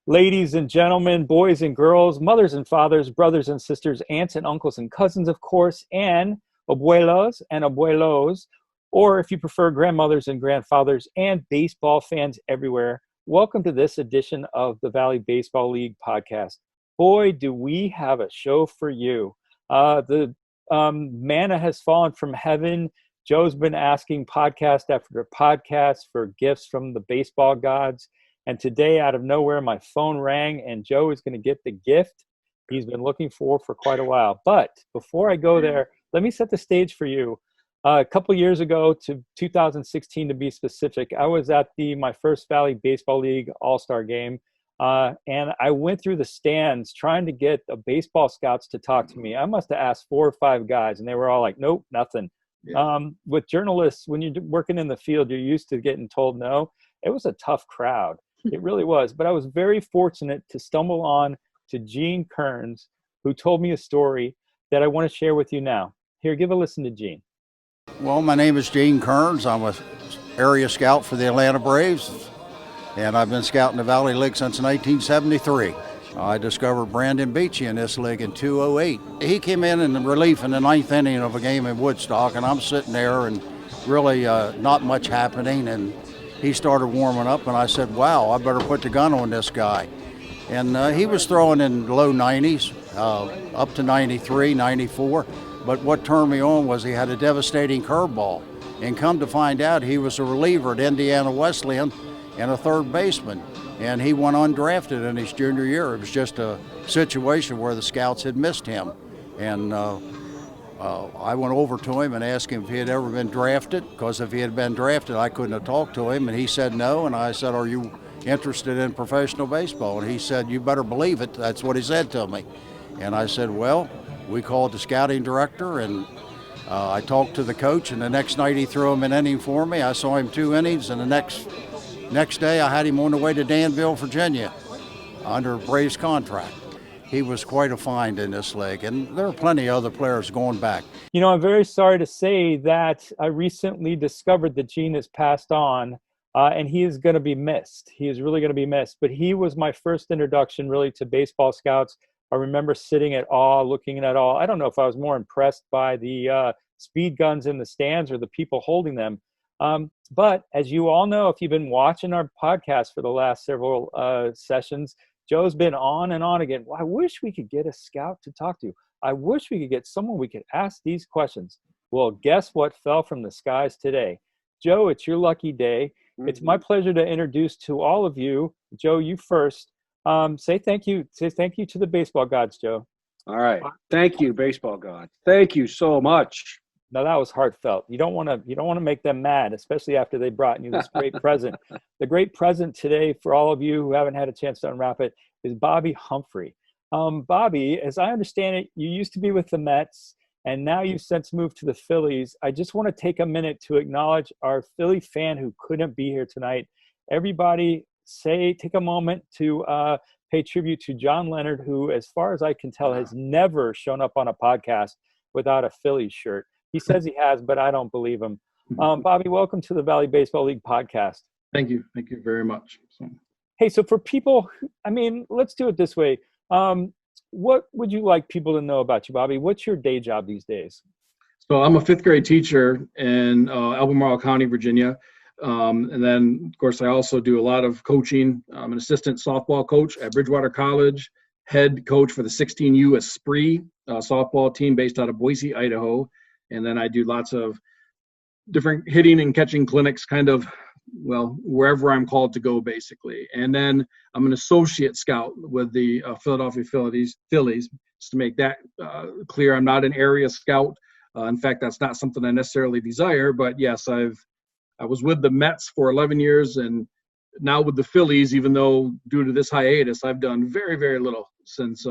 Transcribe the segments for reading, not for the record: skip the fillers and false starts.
Ladies and gentlemen, boys and girls, mothers and fathers, brothers and sisters, aunts and uncles and cousins, of course, and abuelos and abuelos, or if you prefer, grandmothers and grandfathers, and baseball fans everywhere, welcome to this edition of the Valley Baseball League podcast. Boy, do we have a show for you. The manna has fallen from heaven. Joe's been asking podcast after podcast for gifts from the baseball gods. And today, out of nowhere, my phone rang, and Joe is going to get the gift he's been looking for quite a while. But before I go there, let me set the stage for you. A couple years ago, to 2016 to be specific, I was at my first Valley Baseball League All-Star game, and I went through the stands trying to get the baseball scouts to talk to me. I must have asked 4 or 5 guys, and they were all like, nope, nothing. Yeah. With journalists, when you're working in the field, you're used to getting told no. It was a tough crowd. It really was. But I was very fortunate to stumble on to Gene Kerns, who told me a story that I want to share with you now. Here, give a listen to Gene. Well, my name is Gene Kerns. I'm an area scout for the Atlanta Braves, and I've been scouting the Valley League since 1973. I discovered Brandon Beachy in this league in 2008. He came in relief in the 9th inning of a game in Woodstock, and I'm sitting there and really not much happening, and he started warming up, and I said, wow, I better put the gun on this guy. And he was throwing in low 90s, up to 93, 94. But what turned me on was he had a devastating curveball. And come to find out, he was a reliever at Indiana Wesleyan and a third baseman. And he went undrafted in his junior year. It was just a situation where the scouts had missed him. And I went over to him and asked him if he had ever been drafted, because if he had been drafted, I couldn't have talked to him. And he said no. And I said, are you interested in professional baseball? And he said, you better believe it. That's what he said to me. And I said, well, we called the scouting director, and I talked to the coach. And the next night he threw him an inning for me. I saw him 2 innings. And the next day I had him on the way to Danville, Virginia, under Braves contract. He was quite a find in this league, and there are plenty of other players going back. You know, I'm very sorry to say that I recently discovered that Gene has passed on, and he is going to be missed. He is really going to be missed. But he was my first introduction really to baseball scouts. I remember sitting at awe, looking at all. I don't know if I was more impressed by the speed guns in the stands or the people holding them. But as you all know, if you've been watching our podcast for the last several sessions, Joe's been on and on again. Well, I wish we could get a scout to talk to. I wish we could get someone we could ask these questions. Well, guess what fell from the skies today? Joe, it's your lucky day. Mm-hmm. It's my pleasure to introduce to all of you. Joe, you first. Say thank you. Say thank you to the baseball gods, Joe. All right. Thank you, baseball gods. Thank you so much. Now that was heartfelt. You don't want to make them mad, especially after they brought you this great present. The great present today for all of you who haven't had a chance to unwrap it is Bobby Humphrey. Bobby, as I understand it, you used to be with the Mets, and now you've since moved to the Phillies. I just want to take a minute to acknowledge our Philly fan who couldn't be here tonight. Everybody, take a moment to pay tribute to John Leonard, who, as far as I can tell, has never shown up on a podcast without a Phillies shirt. He says he has, but I don't believe him. Bobby, welcome to the Valley Baseball League podcast. Thank you. Thank you very much. Hey, so for people, let's do it this way. What would you like people to know about you, Bobby? What's your day job these days? So I'm a 5th grade teacher in Albemarle County, Virginia. And then, of course, I also do a lot of coaching. I'm an assistant softball coach at Bridgewater College, head coach for the 16U Esprit softball team based out of Boise, Idaho. And then I do lots of different hitting and catching clinics, kind of, wherever I'm called to go, basically. And then I'm an associate scout with the Philadelphia Phillies, just to make that clear. I'm not an area scout. In fact, that's not something I necessarily desire. But yes, I was with the Mets for 11 years, and now with the Phillies, even though due to this hiatus, I've done very, very little since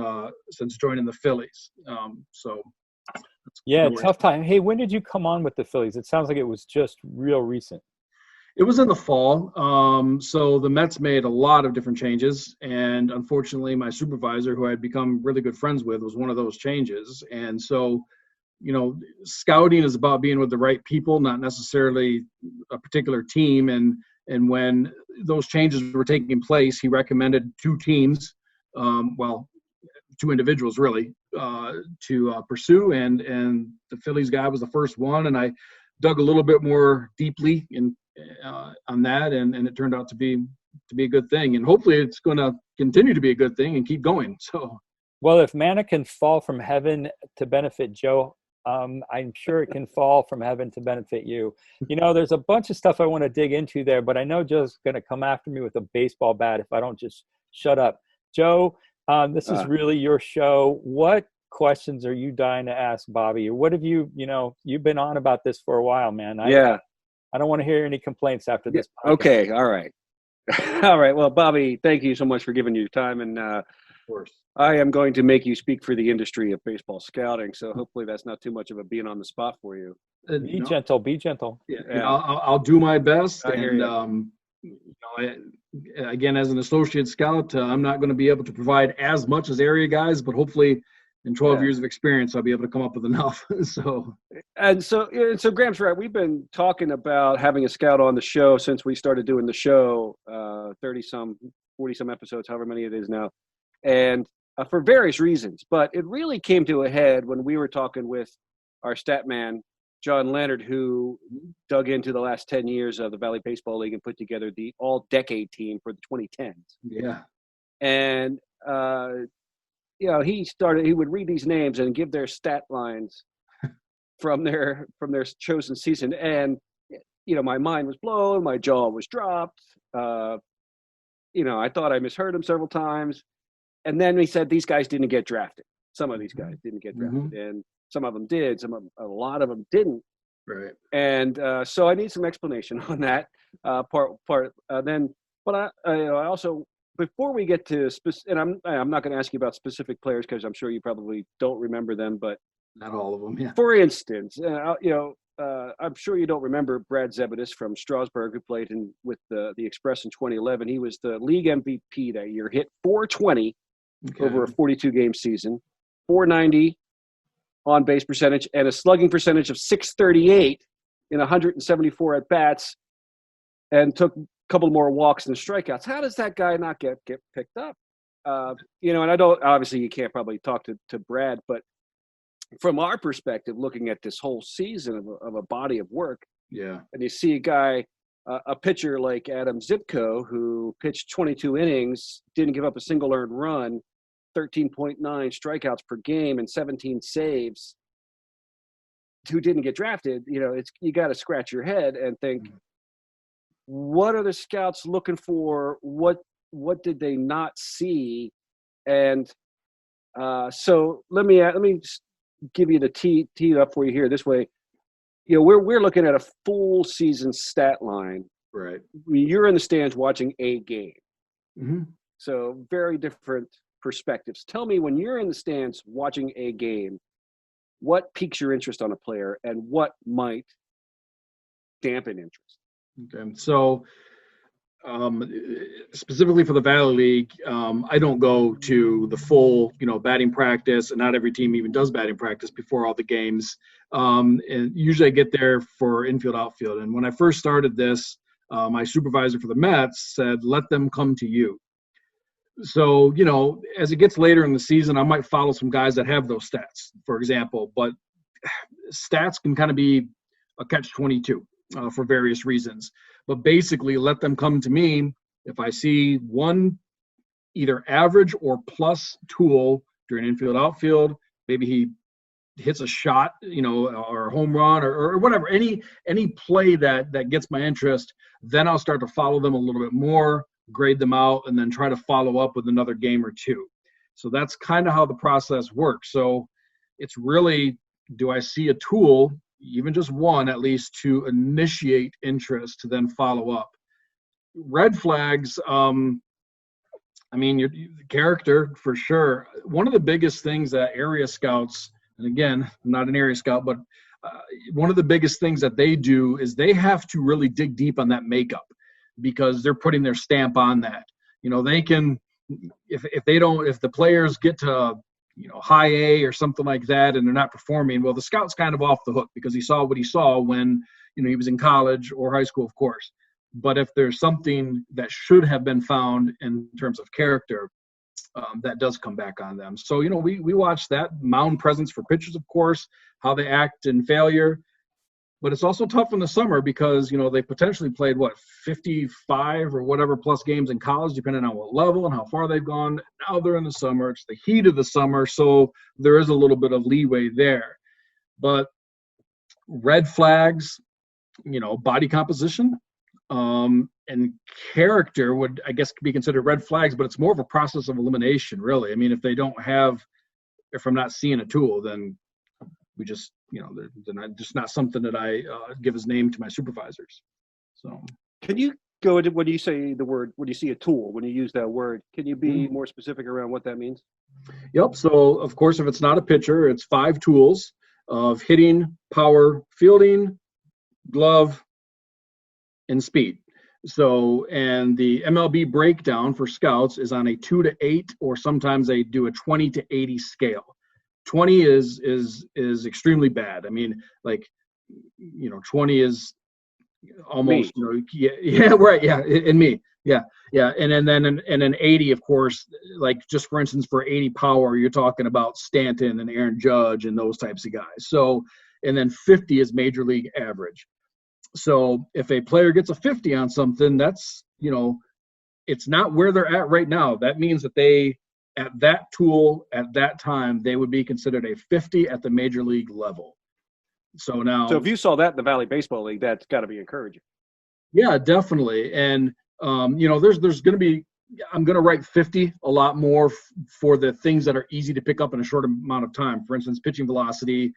joining the Phillies. Yeah, tough time. Hey, when did you come on with the Phillies? It sounds like it was just real recent. It was in the fall. So the Mets made a lot of different changes. And unfortunately, my supervisor, who I'd become really good friends with, was one of those changes. And so, scouting is about being with the right people, not necessarily a particular team. And And when those changes were taking place, he recommended two teams, two individuals really, to pursue. And the Phillies guy was the first one. And I dug a little bit more deeply on that, and it turned out to be a good thing. And hopefully it's going to continue to be a good thing and keep going. So, well, if manna can fall from heaven to benefit Joe, I'm sure it can fall from heaven to benefit you. There's a bunch of stuff I want to dig into there, but I know Joe's going to come after me with a baseball bat if I don't just shut up. Joe, this is really your show. What questions are you dying to ask Bobby? Or what have you've been on about this for a while, man. I don't want to hear any complaints after this podcast. Okay. All right. All right. Well, Bobby, thank you so much for giving your time. And of course, I am going to make you speak for the industry of baseball scouting. So hopefully that's not too much of a being on the spot for you. Be gentle. Be gentle. Yeah. I'll do my best. I hear and, again, as an associate scout, I'm not going to be able to provide as much as area guys, but hopefully in 12 years of experience, I'll be able to come up with enough. So Graham's right. We've been talking about having a scout on the show since we started doing the show, 30-some, 40-some episodes, however many it is now, and for various reasons. But it really came to a head when we were talking with our stat man, John Leonard, who dug into the last 10 years of the Valley Baseball League and put together the all-decade team for the 2010s. Yeah. And, he would read these names and give their stat lines from their chosen season. And, my mind was blown, my jaw was dropped. I thought I misheard him several times. And then he said, these guys didn't get drafted. Some of these guys didn't get drafted. And some of them did. A lot of them didn't. Right. And so I need some explanation on that part. But I also, before we get to and I'm not going to ask you about specific players because I'm sure you probably don't remember them. But not all of them. Yeah. For instance, I'm sure you don't remember Brad Zebedis from Strasburg, who played with the Express in 2011. He was the league MVP that year. Hit .420 over a 42-game season, .490 on base percentage, and a slugging percentage of .638 in 174 at bats, and took a couple more walks than strikeouts. How does that guy not get picked up? And I don't, obviously you can't probably talk to Brad, but from our perspective, looking at this whole season of a body of work, and you see a guy, a pitcher like Adam Zipko, who pitched 22 innings, didn't give up a single earned run, 13.9 strikeouts per game and 17 saves, who didn't get drafted, you got to scratch your head and think, what are the scouts looking for? What did they not see? And so let me just give you the tee it up for you here. This way, we're looking at a full season stat line. Right. You're in the stands watching a game. Mm-hmm. So very different perspectives. Tell me, when you're in the stands watching a game, what piques your interest on a player and what might dampen interest? Okay. So specifically for the Valley League, I don't go to the full, batting practice, and not every team even does batting practice before all the games. And usually I get there for infield, outfield. And when I first started this, my supervisor for the Mets said, let them come to you. So, as it gets later in the season, I might follow some guys that have those stats, for example, but stats can kind of be a catch-22 for various reasons. But basically, let them come to me if I see one either average or plus tool during infield, outfield. Maybe he hits a shot, or a home run or whatever, any play that gets my interest. Then I'll start to follow them a little bit more, grade them out, and then try to follow up with another game or two. So that's kind of how the process works. So it's really, do I see a tool, even just one at least, to initiate interest to then follow up? Red flags, your character for sure. One of the biggest things that area scouts, and again, I'm not an area scout, but one of the biggest things that they do is they have to really dig deep on that makeup, because they're putting their stamp on that. They can, if the players get to, high A or something like that, and they're not performing, well, the scout's kind of off the hook because he saw what he saw when, he was in college or high school, of course. But if there's something that should have been found in terms of character, that does come back on them. So, we watch that mound presence for pitchers, of course, how they act in failure. But it's also tough in the summer because, they potentially played, 55 or whatever plus games in college, depending on what level and how far they've gone. Now they're in the summer. It's the heat of the summer, so there is a little bit of leeway there. But red flags, body composition, and character would, I guess, be considered red flags, but it's more of a process of elimination, really. I mean, if I'm not seeing a tool, then we just, they're just not something that I give as name to my supervisors. So, can you go into when you say the word, when you see a tool, when you use that word, can you be more specific around what that means? Yep. So, of course, if it's not a pitcher, it's 5 tools of hitting, power, fielding, glove, and speed. So, and the MLB breakdown for scouts is on a 2 to 8, or sometimes they do a 20 to 80 scale. 20 is extremely bad. I mean, 20 is almost, right. Yeah. And me. Yeah. And then 80, of course, just for instance, for 80 power, you're talking about Stanton and Aaron Judge and those types of guys. So, and then 50 is major league average. So if a player gets a 50 on something, that's, it's not where they're at right now. That means that they, at that tool, at that time, they would be considered a 50 at the major league level. So if you saw that in the Valley Baseball League, that's got to be encouraging. Yeah, definitely. And, there's going to be, I'm going to write 50 a lot more for the things that are easy to pick up in a short amount of time. For instance, pitching velocity,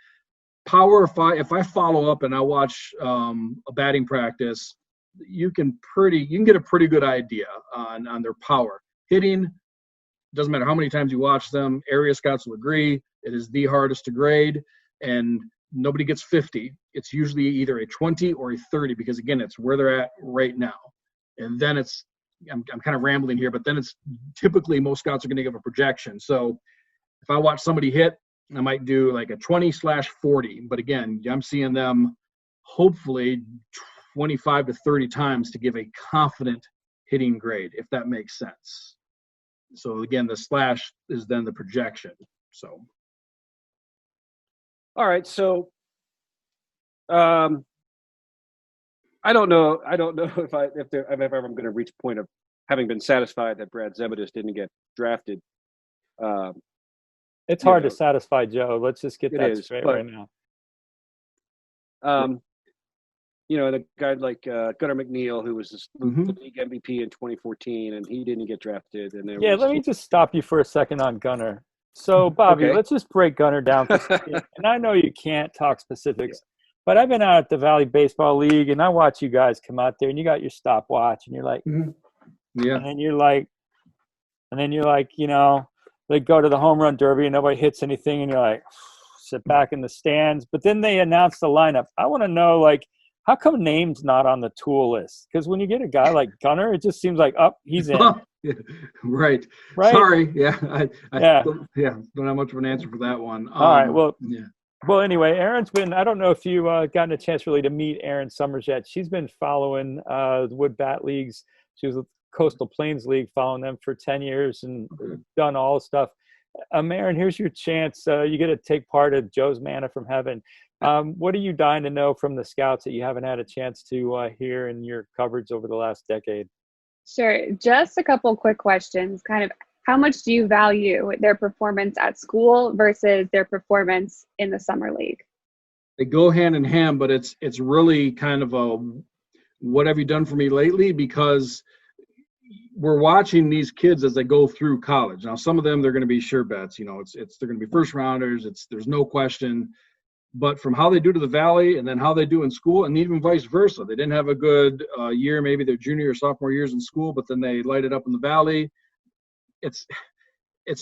power. If I follow up and I watch a batting practice, you can get a pretty good idea on their power. Hitting, doesn't matter how many times you watch them, area scouts will agree it is the hardest to grade, and nobody gets 50. It's usually either a 20 or a 30 because, again, it's where they're at right now. And then I'm kind of rambling here, but then it's typically most scouts are going to give a projection. So if I watch somebody hit, I might do like a 20/40. But again, I'm seeing them hopefully 25 to 30 times to give a confident hitting grade, if that makes sense. So again, the slash is then the projection. So. All right. So, I don't know if I'm ever going to reach a point of having been satisfied that Brad Zebedis didn't get drafted. It's hard to satisfy Joe. Let's just get that straight right now. And a guy like Gunnar McNeil, who was the league MVP in 2014, and he didn't get drafted. And let me just stop you for a second on Gunnar. So, Bobby, let's just break Gunnar down. And I know you can't talk specifics, but I've been out at the Valley Baseball League, and I watch you guys come out there, and you got your stopwatch, and you're like, yeah. And then you're like, they go to the home run derby, and nobody hits anything, and you're like, sit back in the stands. But then they announce the lineup. I want to know, how come name's not on the tool list? Because when you get a guy like Gunnar, it just seems like, he's in. Right. Sorry. Yeah. I don't have much of an answer for that one. All right. Well, anyway, Aaron's been, I don't know if you gotten a chance really to meet Erin Summers yet. She's been following the Wood Bat Leagues. She was with Coastal Plains League, following them for 10 years and done all the stuff. Aaron, here's your chance. You get to take part of Joe's Manna from Heaven. What are you dying to know from the scouts that you haven't had a chance to hear in your coverage over the last decade? Sure. Just a couple quick questions. Kind of, how much do you value their performance at school versus their performance in the summer league? They go hand in hand, but it's really kind of a what have you done for me lately? Because we're watching these kids as they go through college. Now, some of them, they're going to be sure bets. They're going to be first rounders. There's no question. But from how they do to the Valley and then how they do in school, and even vice versa, they didn't have a good year, maybe their junior or sophomore years in school, but then they light it up in the Valley. It's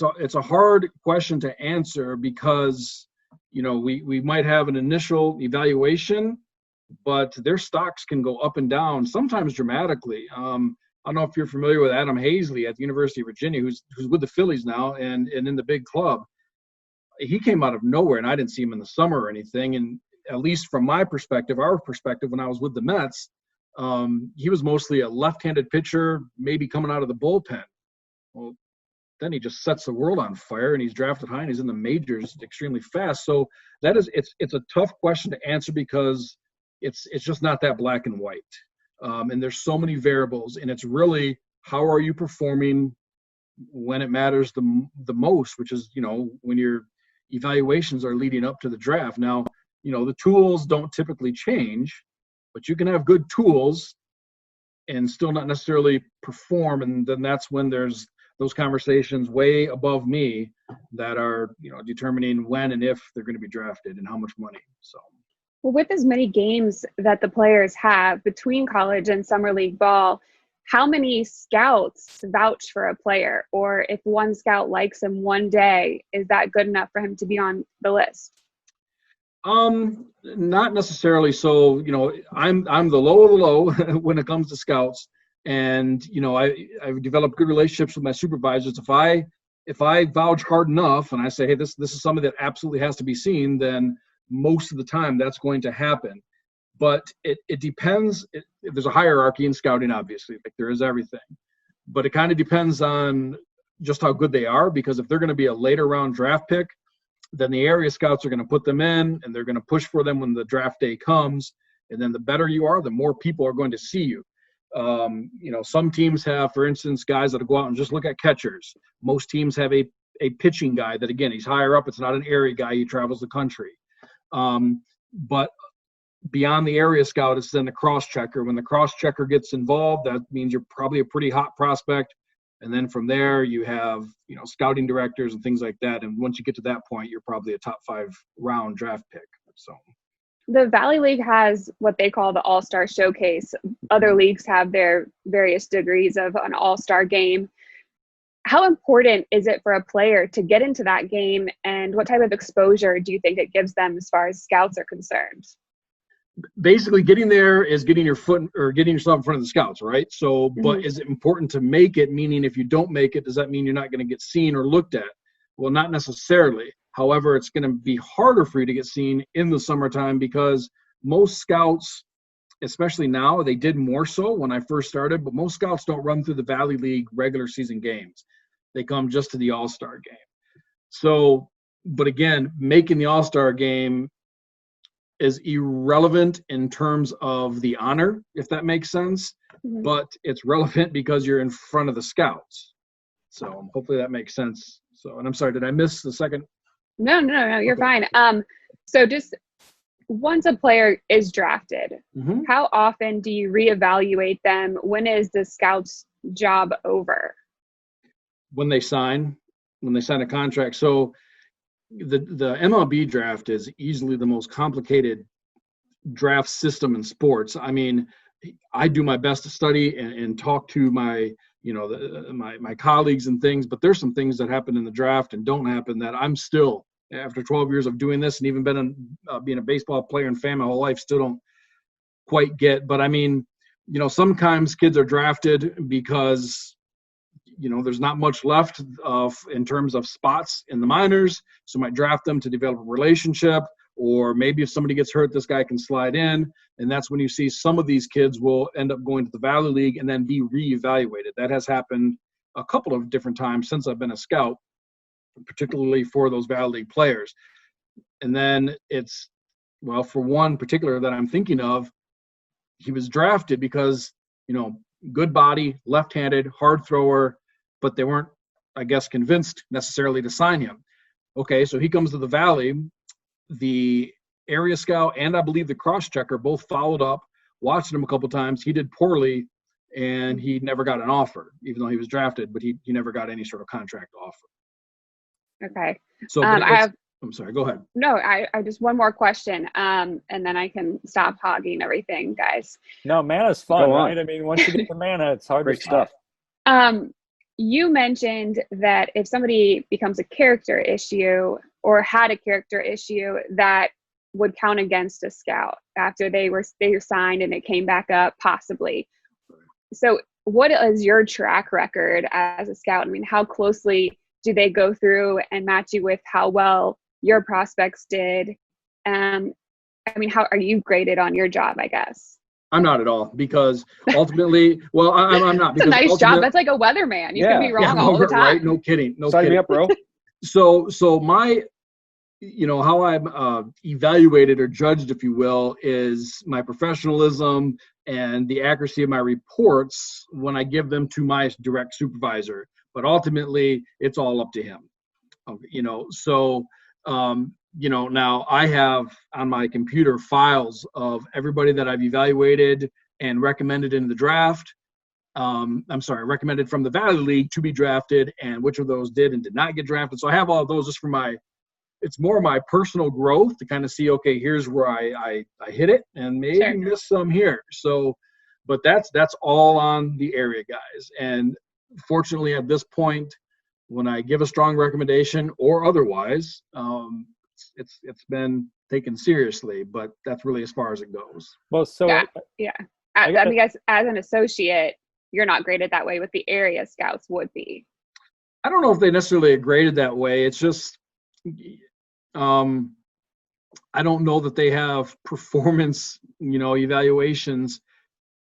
a hard question to answer because we might have an initial evaluation, but their stocks can go up and down, sometimes dramatically. I don't know if you're familiar with Adam Hazley at the University of Virginia, who's with the Phillies now and in the big club. He came out of nowhere, and I didn't see him in the summer or anything. And at least from my perspective, our perspective, when I was with the Mets, He was mostly a left-handed pitcher, maybe coming out of the bullpen. Well, then he just sets the world on fire, and he's drafted high, and he's in the majors extremely fast. So it's a tough question to answer because it's just not that black and white. And there's so many variables, and it's really how are you performing when it matters the most, which is, when your evaluations are leading up to the draft. Now, the tools don't typically change, but you can have good tools and still not necessarily perform. And then that's when there's those conversations way above me that are, determining when and if they're going to be drafted and how much money. So. Well, with as many games that the players have between college and summer league ball, how many scouts vouch for a player? Or if one scout likes him one day, is that good enough for him to be on the list? Not necessarily. So, I'm the low of the low when it comes to scouts. And, I've developed good relationships with my supervisors. If I vouch hard enough and I say, hey, this is something that absolutely has to be seen, then most of the time that's going to happen. But it depends. There's a hierarchy in scouting, obviously, like there is everything. But it kind of depends on just how good they are, because if they're going to be a later round draft pick, then the area scouts are going to put them in and they're going to push for them when the draft day comes. And then the better you are, the more people are going to see you. Some teams have, for instance, guys that go out and just look at catchers. Most teams have a pitching guy that, again, he's higher up. It's not an area guy. He travels the country. But beyond the area scout, it's then the cross-checker. When the cross-checker gets involved, that means you're probably a pretty hot prospect. And then from there, you have, scouting directors and things like that. And once you get to that point, you're probably a top 5 round draft pick. So the Valley League has what they call the All-Star Showcase. Other leagues have their various degrees of an All-Star game. How important is it for a player to get into that game, and what type of exposure do you think it gives them as far as scouts are concerned? Basically, getting there is getting your foot or getting yourself in front of the scouts, right? So, but is it important to make it? Meaning, if you don't make it, does that mean you're not going to get seen or looked at? Well, not necessarily. However, it's going to be harder for you to get seen in the summertime because most scouts, especially now, they did more so when I first started, but most scouts don't run through the Valley League regular season games. They come just to the All-Star game. So, but again, making the All-Star game is irrelevant in terms of the honor, if that makes sense, but it's relevant because you're in front of the scouts. So hopefully that makes sense. So, and I'm sorry, did I miss the second? No, you're fine. So just once a player is drafted, how often do you reevaluate them? When is the scout's job over? When they sign a contract. So the MLB draft is easily the most complicated draft system in sports. I mean, I do my best to study and talk to my colleagues and things, but there's some things that happen in the draft and don't happen that I'm still, after 12 years of doing this and even being a baseball player and fan my whole life, still don't quite get. But I mean, sometimes kids are drafted because there's not much left in terms of spots in the minors, so might draft them to develop a relationship, or maybe if somebody gets hurt, this guy can slide in, and that's when you see some of these kids will end up going to the Valley League and then be reevaluated. That has happened a couple of different times since I've been a scout, particularly for those Valley League players. And then for one particular that I'm thinking of, he was drafted because, good body, left-handed, hard thrower, but they weren't, I guess, convinced necessarily to sign him. Okay, so he comes to the Valley. The area scout and I believe the cross-checker both followed up, watched him a couple times. He did poorly, and he never got an offer, even though he was drafted, but he never got any sort of contract offer. Okay. So I'm sorry, go ahead. No, I just one more question, and then I can stop hogging everything, guys. No, mana's fun, right? I mean, once you get the mana, it's hard Great to stop. stuff. You mentioned that if somebody becomes a character issue or had a character issue, that would count against a scout after they were signed and it came back up, possibly. So what is your track record as a scout? I mean, how closely do they go through and match you with how well your prospects did? I mean, how are you graded on your job, I guess? I'm not at all, because ultimately, well, I'm not. It's a nice job. That's like a weatherman. You can be wrong all the time. Right? No kidding. Sign me up, bro. So my, how I'm evaluated or judged, if you will, is my professionalism and the accuracy of my reports when I give them to my direct supervisor. But ultimately, it's all up to him. Now I have on my computer files of everybody that I've evaluated and recommended in the draft. Recommended from the Valley League to be drafted, and which of those did and did not get drafted. So I have all of those just for it's more my personal growth to kind of see, okay, here's where I hit it and maybe miss some here. So, but that's all on the area guys. And fortunately at this point, when I give a strong recommendation or otherwise, it's been taken seriously, but that's really as far as it goes. Well, so yeah. I mean, as an associate, you're not graded that way, but the area scouts would be. I don't know if they necessarily are graded that way. It's just, I don't know that they have performance, evaluations.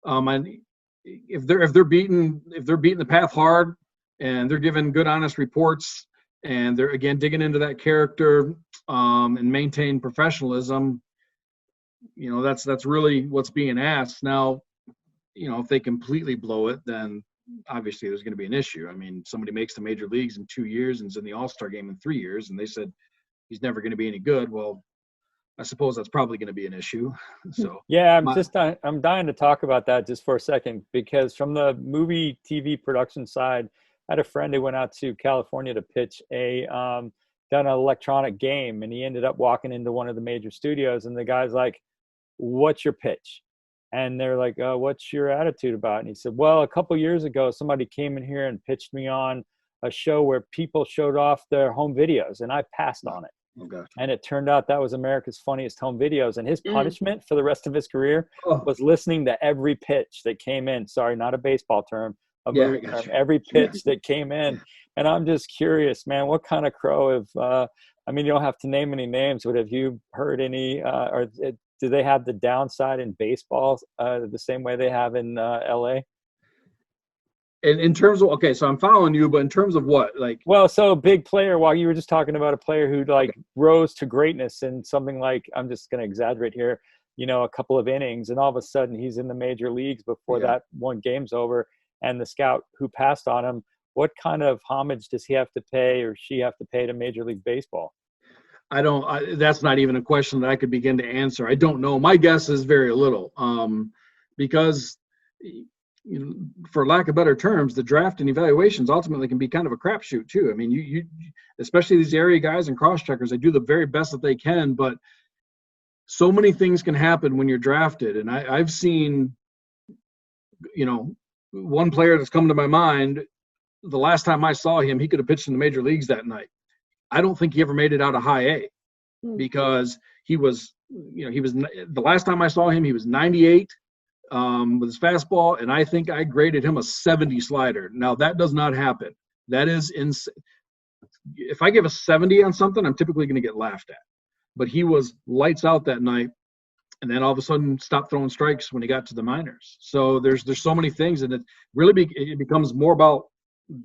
And if they're beating the path hard and they're giving good, honest reports, and they're again digging into that character and maintain professionalism, that's really what's being asked. Now, if they completely blow it, then obviously there's going to be an issue. I mean, somebody makes the major leagues in 2 years and is in the All-Star game in 3 years, and they said he's never going to be any good. Well, I suppose that's probably going to be an issue. So yeah, I'm dying to talk about that just for a second, because from the movie TV production side, I had a friend who went out to California to pitch done an electronic game, and he ended up walking into one of the major studios, and the guy's like, "What's your pitch?" And they're like, "What's your attitude about it?" And he said, "Well, a couple years ago, somebody came in here and pitched me on a show where people showed off their home videos, and I passed on it." Okay. And it turned out that was America's Funniest Home Videos. And his punishment for the rest of his career was listening to every pitch that came in. Sorry, not a baseball term, a movie term. Every pitch that came in. And I'm just curious, man, what kind of crow I mean, you don't have to name any names, but have you heard any, do they have the downside in baseball the same way they have in LA? In terms of, okay, so I'm following you, but in terms of what? Well, so a big player, while you were just talking about a player who rose to greatness in something like, I'm just going to exaggerate here, a couple of innings, and all of a sudden he's in the major leagues before that one game's over, and the scout who passed on him, what kind of homage does he have to pay or she have to pay to Major League Baseball? That's not even a question that I could begin to answer. I don't know. My guess is very little, because for lack of better terms, the draft and evaluations ultimately can be kind of a crapshoot too. I mean, you especially these area guys and cross checkers, they do the very best that they can, but so many things can happen when you're drafted. And I've seen, one player that's come to my mind, the last time I saw him, he could have pitched in the major leagues that night. I don't think he ever made it out of high A because he was the last time I saw him, he was 98. With his fastball, and I think I graded him a 70 slider. Now that does not happen. That is if I give a 70 on something, I'm typically going to get laughed at. But he was lights out that night, and then all of a sudden stopped throwing strikes when he got to the minors. So there's so many things, and it really it becomes more about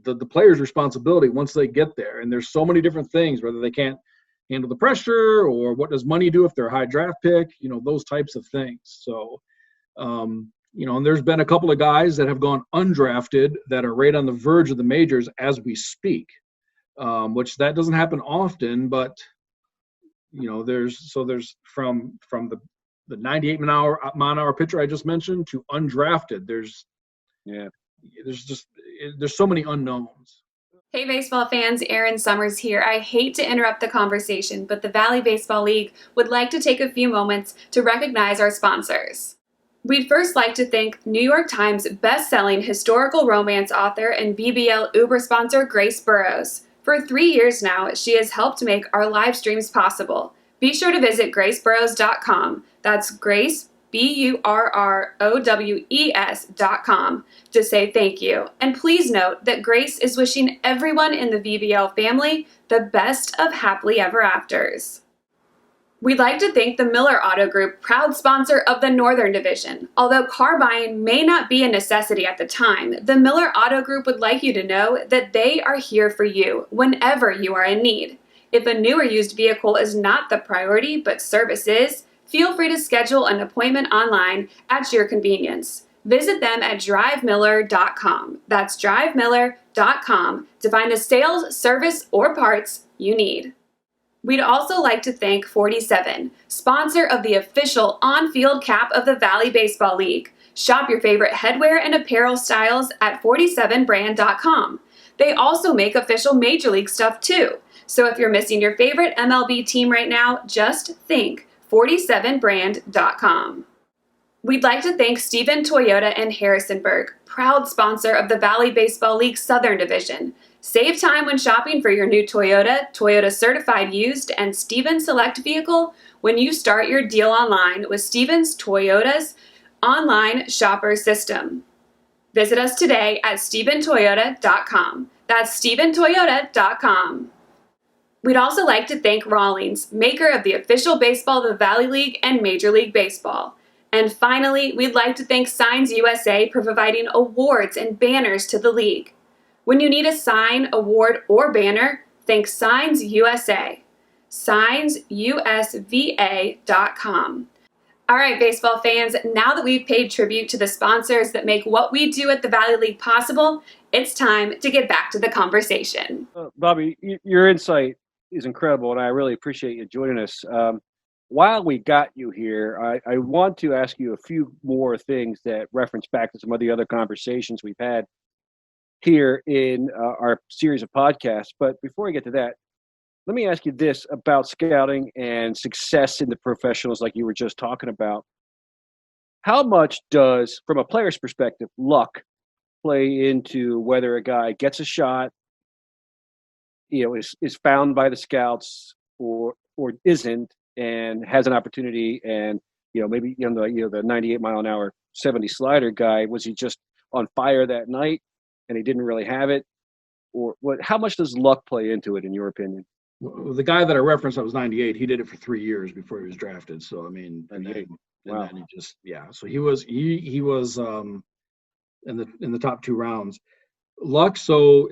the player's responsibility once they get there. And there's so many different things, whether they can't handle the pressure or what does money do if they're a high draft pick, those types of things. So. And there's been a couple of guys that have gone undrafted that are right on the verge of the majors as we speak, which that doesn't happen often, but there's from the 98 mile an hour pitcher I just mentioned to undrafted. There's so many unknowns. Hey baseball fans, Erin Summers here. I hate to interrupt the conversation, but the Valley Baseball League would like to take a few moments to recognize our sponsors. We'd first like to thank New York Times best-selling historical romance author and BBL Uber sponsor Grace Burrows. For 3 years now, she has helped make our live streams possible. Be sure to visit graceburrows.com. That's Grace, BURROWES.com, to say thank you. And please note that Grace is wishing everyone in the VBL family the best of happily ever afters. We'd like to thank the Miller Auto Group, proud sponsor of the Northern Division. Although car buying may not be a necessity at the time, the Miller Auto Group would like you to know that they are here for you whenever you are in need. If a new or used vehicle is not the priority, but service is, feel free to schedule an appointment online at your convenience. Visit them at drivemiller.com. That's drivemiller.com to find the sales, service, or parts you need. We'd also like to thank 47, sponsor of the official on-field cap of the Valley Baseball League. Shop your favorite headwear and apparel styles at 47brand.com. They also make official Major League stuff too. So if you're missing your favorite MLB team right now, just think 47brand.com. We'd like to thank Stephen Toyota in Harrisonburg, proud sponsor of the Valley Baseball League Southern Division. Save time when shopping for your new Toyota, Toyota Certified Used, and Stevens Select vehicle when you start your deal online with Stevens Toyota's online shopper system. Visit us today at stephentoyota.com. That's stephentoyota.com. We'd also like to thank Rawlings, maker of the official baseball of the Valley League and Major League Baseball. And finally, we'd like to thank Signs USA for providing awards and banners to the league. When you need a sign, award, or banner, thank Signs USA. SignsUSVA.com. All right, baseball fans, now that we've paid tribute to the sponsors that make what we do at the Valley League possible, it's time to get back to the conversation. Bobby, your insight is incredible, and I really appreciate you joining us. While we got you here, I want to ask you a few more things that reference back to some of the other conversations we've had here in our series of podcasts. But before I get to that, let me ask you this about scouting and success in the professionals like you were just talking about. How much does, from a player's perspective, luck play into whether a guy gets a shot, is found by the scouts or isn't, and has an opportunity, and maybe the 98 mile an hour 70 slider guy, was he just on fire that night and he didn't really have it, or what? How much does luck play into it, in your opinion? Well, the guy that I referenced, that was 98. He did it for 3 years before he was drafted. So I mean, and then he just So he was in the top 2 rounds. Luck. So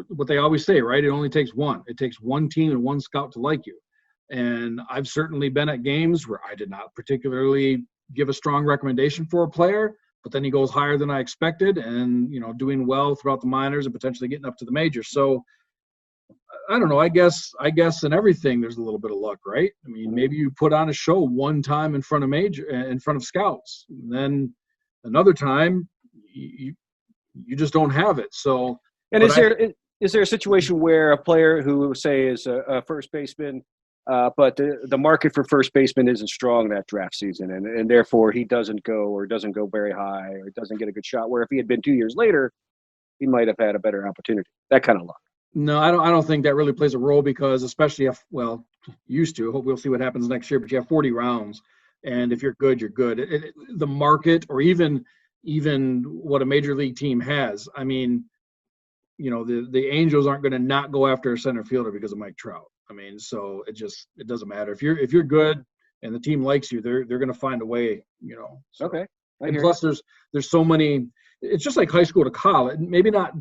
what they always say, right? It only takes one. It takes one team and one scout to like you. And I've certainly been at games where I did not particularly give a strong recommendation for a player, but then he goes higher than I expected, and doing well throughout the minors and potentially getting up to the majors. So I don't know. I guess in everything there's a little bit of luck, right? I mean, maybe you put on a show one time in front of scouts, and then another time you just don't have it. So, and is there a situation where a player who, say, is a first baseman, but the market for first baseman isn't strong that draft season, and therefore he doesn't go very high, or doesn't get a good shot, where if he had been 2 years later, he might have had a better opportunity? That kind of luck. No, I don't think that really plays a role, because especially used to. Hope we'll see what happens next year, but you have 40 rounds, and if you're good, you're good. The market, or even what a major league team has. I mean, the Angels aren't going to not go after a center fielder because of Mike Trout. I mean, so it doesn't matter if you're good and the team likes you, they're going to find a way. So. Okay. And plus, there's so many. It's just like high school to college, maybe not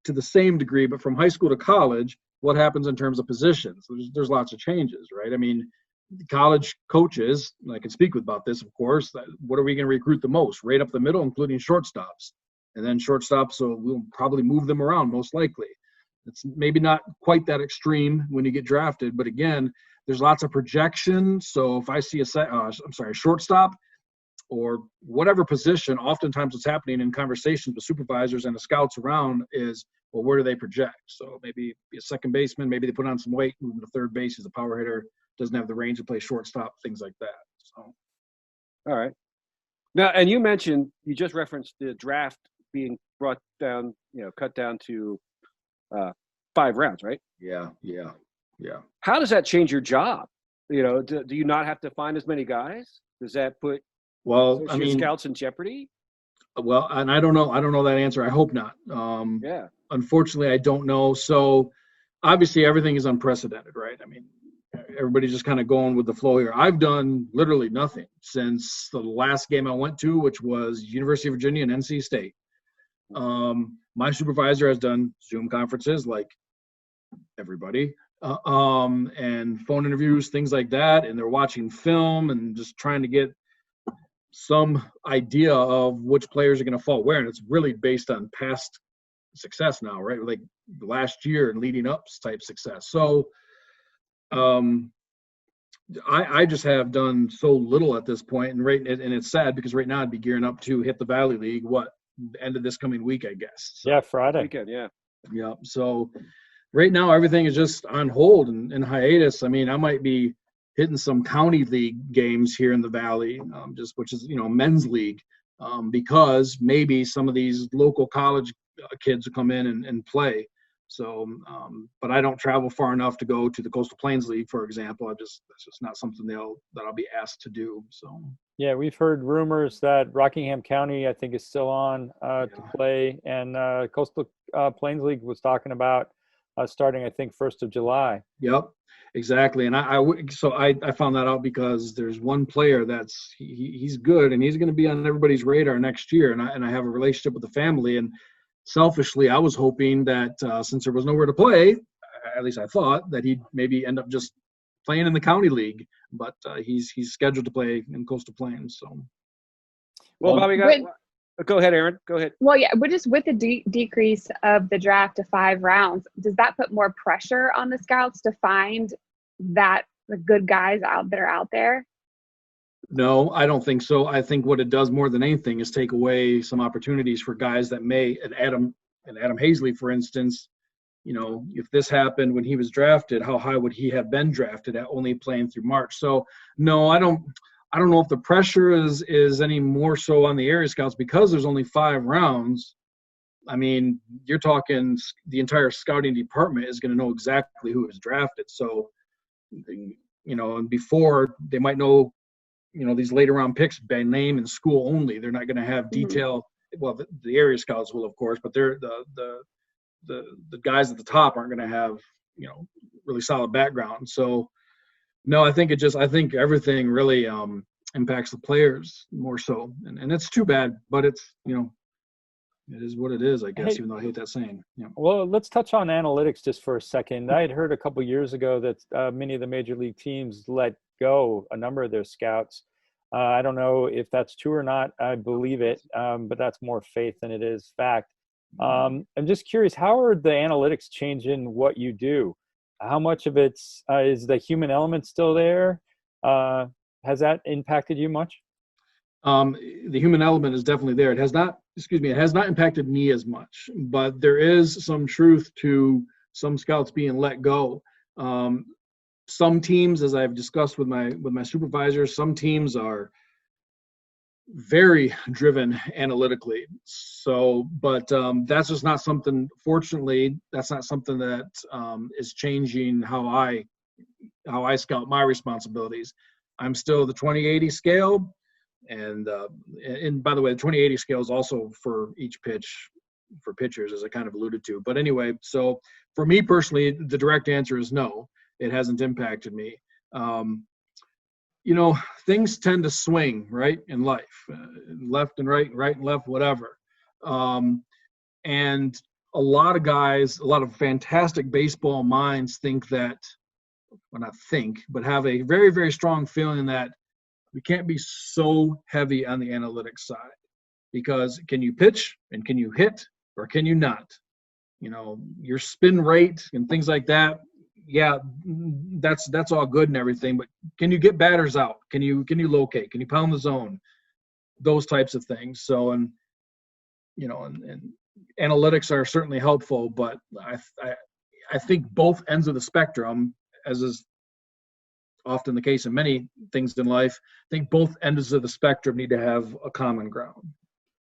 to the same degree, but from high school to college, what happens in terms of positions? There's lots of changes, right? I mean, college coaches, and I can speak about this, of course. What are we going to recruit the most? Right up the middle, including shortstops, and then shortstops. So we'll probably move them around, most likely. It's maybe not quite that extreme when you get drafted, but again, there's lots of projection. So if I see a shortstop or whatever position, oftentimes what's happening in conversations with supervisors and the scouts around is, well, where do they project? So maybe a second baseman, maybe they put on some weight, moving to third base. He's a power hitter, doesn't have the range to play shortstop, things like that. So, all right. Now, and you just referenced the draft being brought down, cut down to 5 rounds, right? Yeah. How does that change your job? Do you not have to find as many guys? Does that put scouts in jeopardy? Well, and I don't know that answer. I hope not. Yeah. Unfortunately, I don't know. So obviously everything is unprecedented, right? I mean, everybody's just kind of going with the flow here. I've done literally nothing since the last game I went to, which was University of Virginia and NC State. My supervisor has done Zoom conferences like everybody, and phone interviews, things like that. And they're watching film and just trying to get some idea of which players are going to fall where. And it's really based on past success now, right? Like last year and leading up type success. So I just have done so little at this point, and it's sad because right now I'd be gearing up to hit the Valley League. End of this coming week, I guess. So, yeah, Friday. Weekend, yeah. Yeah. So right now everything is just on hold and hiatus. I mean, I might be hitting some county league games here in the Valley, which is men's league, because maybe some of these local college kids will come in and play. So, but I don't travel far enough to go to the Coastal Plains League, for example. That's just not something that I'll be asked to do. So. Yeah, we've heard rumors that Rockingham County, I think, is still on to play, and Coastal Plains League was talking about starting, I think, 1st of July. Yep, exactly. And I found that out because there's one player that's he's good, and he's going to be on everybody's radar next year. And I have a relationship with the family, and selfishly, I was hoping that since there was nowhere to play, at least I thought, that he'd maybe end up just playing in the county league. But he's scheduled to play in Coastal Plains. So, well, Bobby, go ahead, Aaron. Go ahead. Well, yeah, but just with the decrease of the draft to 5 rounds, does that put more pressure on the scouts to find the good guys that are out there? No, I don't think so. I think what it does more than anything is take away some opportunities for guys that and Adam Hazley, for instance. If this happened when he was drafted, how high would he have been drafted at only playing through March? So no, I don't know if the pressure is any more so on the area scouts because there's only 5 rounds. I mean, you're talking the entire scouting department is going to know exactly who is drafted. So, and before they might know, these later round picks by name and school only. They're not going to have detail. Well, the area scouts will, of course, but they're the guys at the top aren't going to have, really solid background. So no, I think everything really impacts the players more so. And it's too bad, but it's, it is what it is, I guess, even though I hate that saying. Yeah. Well, let's touch on analytics just for a second. I had heard a couple years ago that many of the major league teams let go a number of their scouts. I don't know if that's true or not. I believe it, but that's more faith than it is fact. I'm just curious, how are the analytics changing what you do? How much of it's is the human element still there? Has that impacted you much? The human element is definitely there. It has not impacted me as much, but there is some truth to some scouts being let go. Some teams, as I've discussed with my supervisors, some teams are very driven analytically. So, but that's just not something. Fortunately, that's not something that is changing how I scout my responsibilities. I'm still the 20/80 scale, and by the way, the 20/80 scale is also for each pitch for pitchers, as I kind of alluded to. But anyway, so for me personally, the direct answer is no. It hasn't impacted me. Things tend to swing, right, in life, left and right and left, whatever. And a lot of guys, a lot of fantastic baseball minds but have a very, very strong feeling that we can't be so heavy on the analytics side, because can you pitch and can you hit or can you not? Your spin rate and things like that. Yeah, that's all good and everything, but can you get batters out? Can you locate? Can you pound the zone? Those types of things. So, and analytics are certainly helpful, but I think both ends of the spectrum, as is often the case in many things in life, I think both ends of the spectrum need to have a common ground.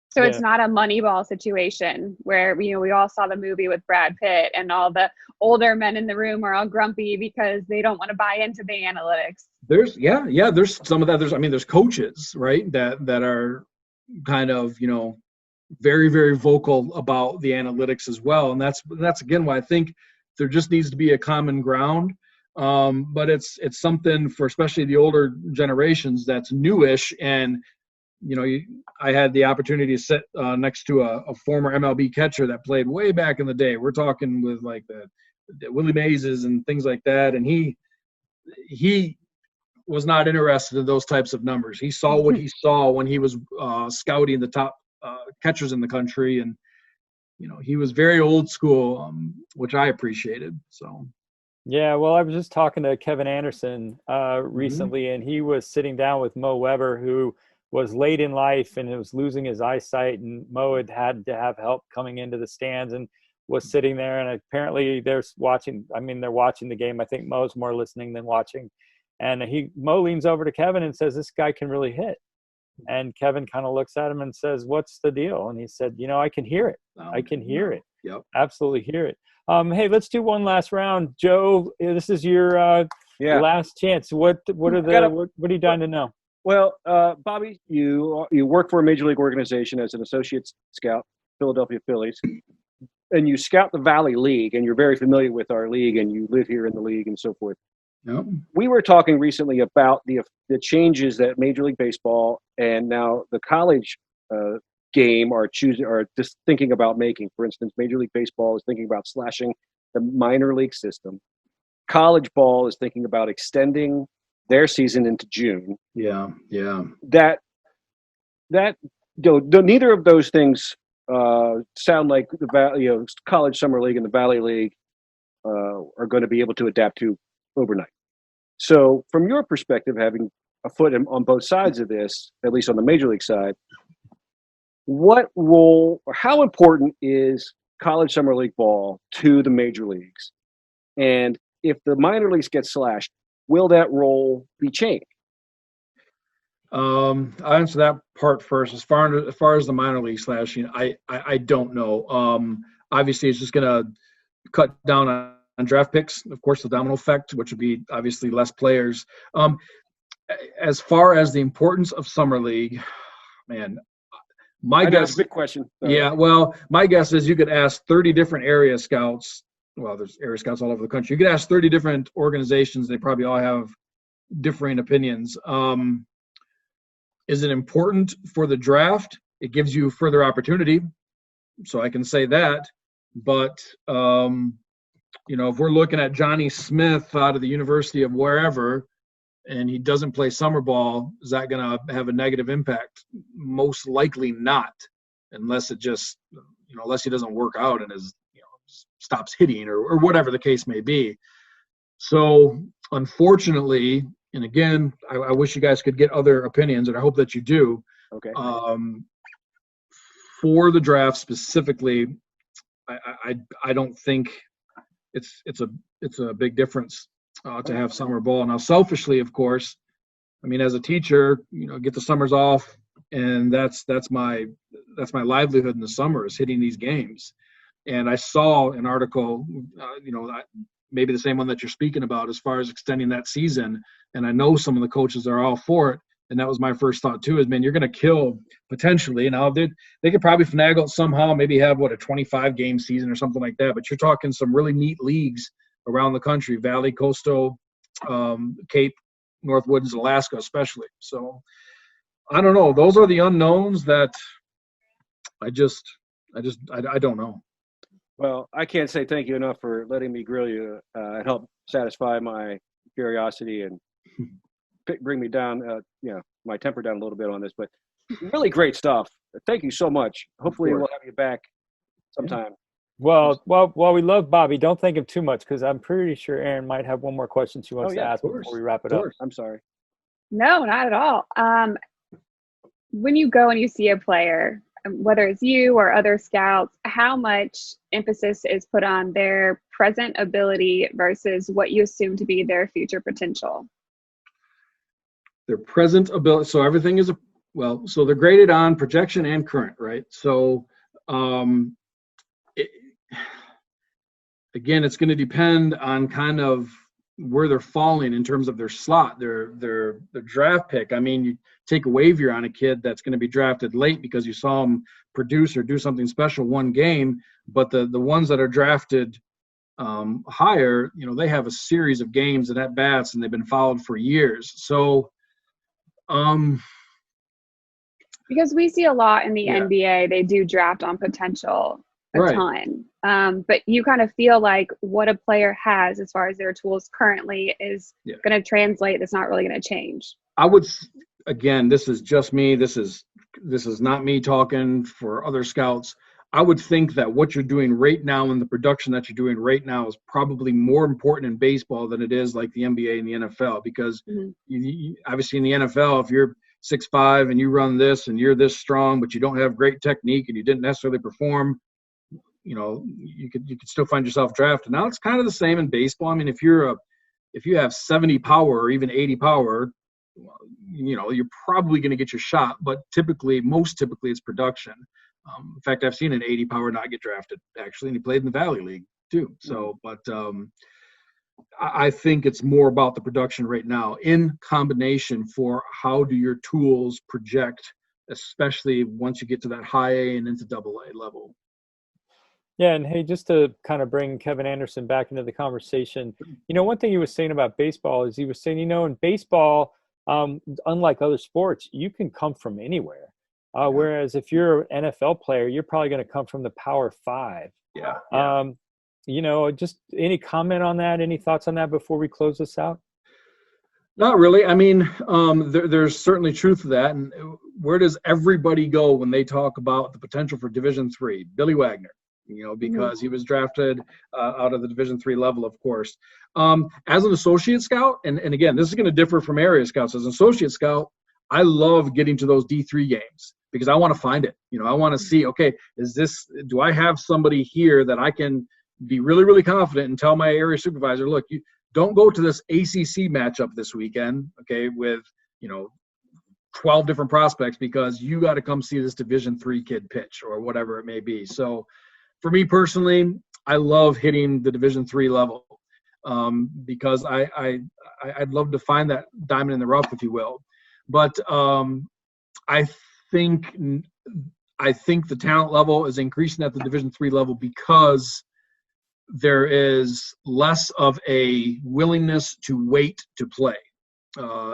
So it's not a Moneyball situation where, we all saw the movie with Brad Pitt and all the older men in the room are all grumpy because they don't want to buy into the analytics. There's some of that. There's coaches, right, that are kind of, very, very vocal about the analytics as well. And that's again why I think there just needs to be a common ground. But it's something for especially the older generations that's newish. And I had the opportunity to sit next to a former MLB catcher that played way back in the day. We're talking with like the Willie Mays and things like that, and he was not interested in those types of numbers. He saw what he saw when he was scouting the top catchers in the country, and he was very old school, which I appreciated. So. Yeah, well, I was just talking to Kevin Anderson recently, and he was sitting down with Mo Weber, who was late in life and was losing his eyesight, and Mo had to have help coming into the stands and was sitting there, and apparently they're watching the game. I think Mo's more listening than watching. And Mo leans over to Kevin and says, "This guy can really hit." And Kevin kind of looks at him and says, "What's the deal?" And he said, "I can hear it. I can hear it. Yep. Absolutely hear it." Hey, let's do one last round. Joe, this is your last chance. What are you dying to know? Well, Bobby, you work for a major league organization as an associate scout, Philadelphia Phillies, and you scout the Valley League, and you're very familiar with our league, and you live here in the league and so forth. Yep. We were talking recently about the changes that Major League Baseball and now the college game are just thinking about making. For instance, Major League Baseball is thinking about slashing the minor league system. College ball is thinking about extending their season into June. Yeah. That neither of those things sound like the college summer league and the Valley League are going to be able to adapt to overnight. So, from your perspective, having a foot on both sides of this, at least on the major league side, what role or how important is college summer league ball to the major leagues? And if the minor leagues get slashed, will that role be changed? I'll answer that part first. As far as the minor league slashing, I don't know. Obviously, it's just going to cut down on draft picks. Of course, the domino effect, which would be obviously less players. As far as the importance of summer league, man, my guess. That's a big question. Yeah, well, my guess is you could ask 30 different area scouts. Well, there's area scouts all over the country. You could ask 30 different organizations. They probably all have differing opinions. Is it important for the draft? It gives you further opportunity, so I can say that. But if we're looking at Johnny Smith out of the University of wherever, and he doesn't play summer ball, is that going to have a negative impact? Most likely not, unless it just, unless he doesn't work out and stops hitting or whatever the case may be. So unfortunately, and again, I wish you guys could get other opinions, and I hope that you do. Okay. For the draft specifically, I don't think it's a big difference to have summer ball. Now, selfishly, of course, I mean, as a teacher, get the summers off, and that's my livelihood in the summer is hitting these games. And I saw an article, maybe the same one that you're speaking about, as far as extending that season. And I know some of the coaches are all for it. And that was my first thought too, is, man, you're going to kill potentially. Now they could probably finagle it somehow, maybe have a 25 game season or something like that. But you're talking some really neat leagues around the country, Valley, Coastal, Cape, Northwoods, Alaska, especially. So I don't know. Those are the unknowns that I don't know. Well, I can't say thank you enough for letting me grill you and help satisfy my curiosity and bring me down, my temper down a little bit on this. But really great stuff. Thank you so much. Hopefully we'll have you back sometime. Well, while we love Bobby, don't thank him too much, because I'm pretty sure Erin might have one more question she wants to ask before we wrap it up. I'm sorry. No, not at all. When you go and you see a player, whether it's you or other scouts, how much emphasis is put on their present ability versus what you assume to be their future potential? Their present ability. So everything is so they're graded on projection and current, right? So again, it's going to depend on kind of where they're falling in terms of their slot, their draft pick. I mean, you take a waiver on a kid that's going to be drafted late because you saw him produce or do something special one game, but the ones that are drafted higher, they have a series of games and at bats, and they've been followed for years. So, because we see a lot in the Yeah. NBA, they do draft on potential a Right. ton. But you kind of feel like what a player has as far as their tools currently is Yeah. going to translate. That's not really going to change. I would, again, this is just me. This is not me talking for other scouts. I would think that what you're doing right now and the production that you're doing right now is probably more important in baseball than it is like the NBA and the NFL, because you, obviously in the NFL, if you're 6'5" and you run this and you're this strong, but you don't have great technique and you didn't necessarily perform, you could still find yourself drafted. Now it's kind of the same in baseball. I mean, if you have 70 power or even 80 power, you're probably going to get your shot, but most typically it's production. In fact, I've seen an 80 power not get drafted, actually, and he played in the Valley League too. So, but I think it's more about the production right now in combination for how do your tools project, especially once you get to that high A and into double A level. Yeah, and hey, just to kind of bring Kevin Anderson back into the conversation, one thing he was saying about baseball is he was saying, in baseball, unlike other sports, you can come from anywhere. Whereas if you're an NFL player, you're probably going to come from the Power Five. Yeah. Just any comment on that? Any thoughts on that before we close this out? Not really. I mean, there's certainly truth to that. And where does everybody go when they talk about the potential for Division III? Billy Wagner, because he was drafted out of the Division III level, of course. As an associate scout, and again, this is going to differ from area scouts. As an associate scout, I love getting to those D3 games because I want to find it. I want to see, okay, do I have somebody here that I can be really, really confident and tell my area supervisor, look, you don't go to this ACC matchup this weekend, okay, with, 12 different prospects, because you got to come see this Division III kid pitch or whatever it may be. So for me personally, I love hitting the Division III level because I'd love to find that diamond in the rough, if you will. But I think the talent level is increasing at the Division III level because there is less of a willingness to wait to play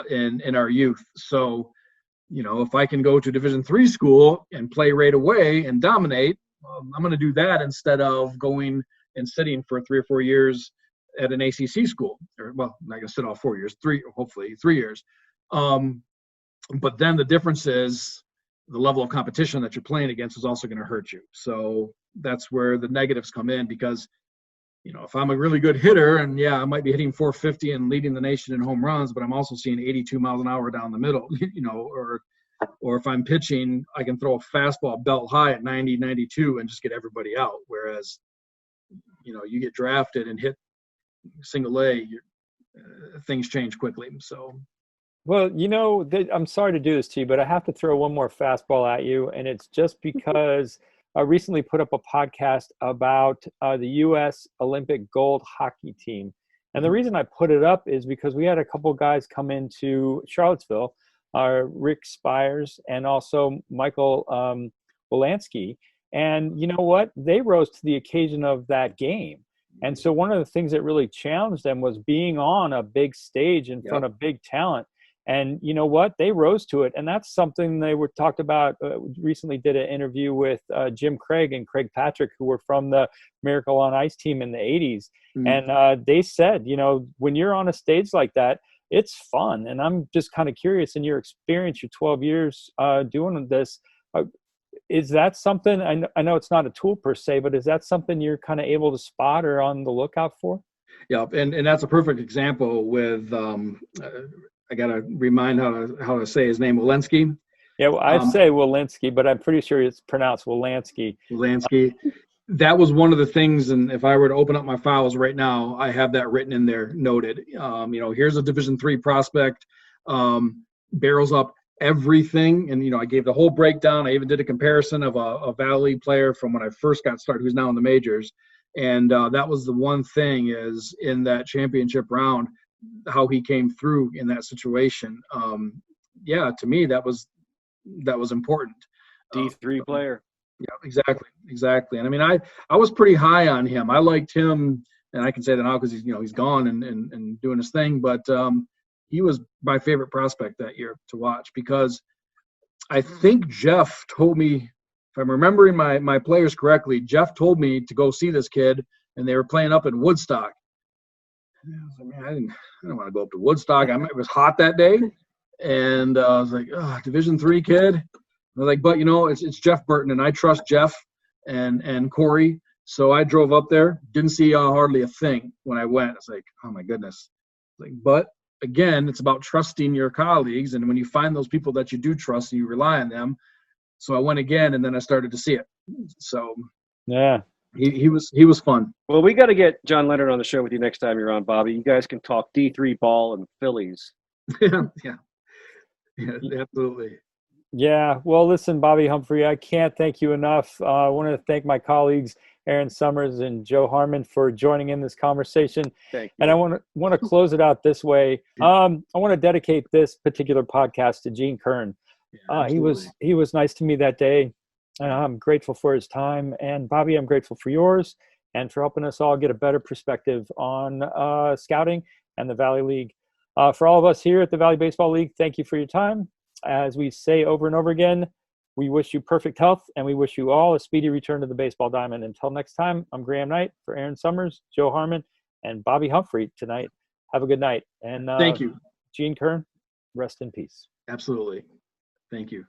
in our youth. So, if I can go to Division III school and play right away and dominate, I'm going to do that instead of going and sitting for 3 or 4 years at an ACC school. I'm not going to sit all 4 years, hopefully 3 years. But then the difference is the level of competition that you're playing against is also going to hurt you. So that's where the negatives come in, because, if I'm a really good hitter and I might be hitting 450 and leading the nation in home runs, but I'm also seeing 82 miles an hour down the middle, or if I'm pitching, I can throw a fastball belt high at 90, 92 and just get everybody out. Whereas, you get drafted and hit single A, things change quickly. So. Well, I'm sorry to do this to you, but I have to throw one more fastball at you, and it's just because I recently put up a podcast about the U.S. Olympic gold hockey team. And the reason I put it up is because we had a couple guys come into Charlottesville, Rick Spires and also Michael Wolanski. And you know what? They rose to the occasion of that game. And so one of the things that really challenged them was being on a big stage in front of big talent. And you know what? They rose to it. And that's something they were talked about. Recently did an interview with Jim Craig and Craig Patrick, who were from the Miracle on Ice team in the 80s. And they said, when you're on a stage like that, it's fun. And I'm just kind of curious, in your experience, your 12 years doing this, is that something, I know it's not a tool per se, but is that something you're kind of able to spot or on the lookout for? Yeah. And that's a perfect example with, I got to remind how to say his name, Wolanski. Yeah, well, I say Wolanski, but I'm pretty sure it's pronounced Wolanski. Wolanski. That was one of the things, and if I were to open up my files right now, I have that written in there, noted. Here's a Division III prospect, barrels up everything, and I gave the whole breakdown. I even did a comparison of a Valley player from when I first got started, who's now in the majors, and that was the one thing is in that championship round, how he came through in that situation. To me, that was important. D3 player. Yeah, exactly. And I mean, I was pretty high on him. I liked him and I can say that now because he's gone and doing his thing. But he was my favorite prospect that year to watch, because I think Jeff told me, if I'm remembering my players correctly, Jeff told me to go see this kid, and they were playing up in Woodstock. And I was like, man, I didn't want to go up to Woodstock. It was hot that day, and I was like, oh, Division III kid. I was like, but it's Jeff Burton, and I trust Jeff and Corey. So I drove up there, didn't see hardly a thing when I went. It's like, oh my goodness. But again, it's about trusting your colleagues, and when you find those people that you do trust, you rely on them. So I went again, and then I started to see it. So yeah, he was fun. Well, we got to get John Leonard on the show with you next time you're on, Bobby. You guys can talk D3 ball and Phillies. yeah, absolutely. Yeah. Well, listen, Bobby Humphrey, I can't thank you enough. I want to thank my colleagues, Aaron Summers and Joe Harman, for joining in this conversation. Thank you. And I want to close it out this way. I want to dedicate this particular podcast to Gene Kerns. He was nice to me that day, and I'm grateful for his time. And Bobby, I'm grateful for yours and for helping us all get a better perspective on scouting and the Valley League. For all of us here at the Valley Baseball League, thank you for your time. As we say over and over again, we wish you perfect health, and we wish you all a speedy return to the baseball diamond. Until next time, I'm Graham Knight for Aaron Summers, Joe Harman, and Bobby Humphrey tonight. Have a good night. And thank you. Gene Kerns, rest in peace. Absolutely. Thank you.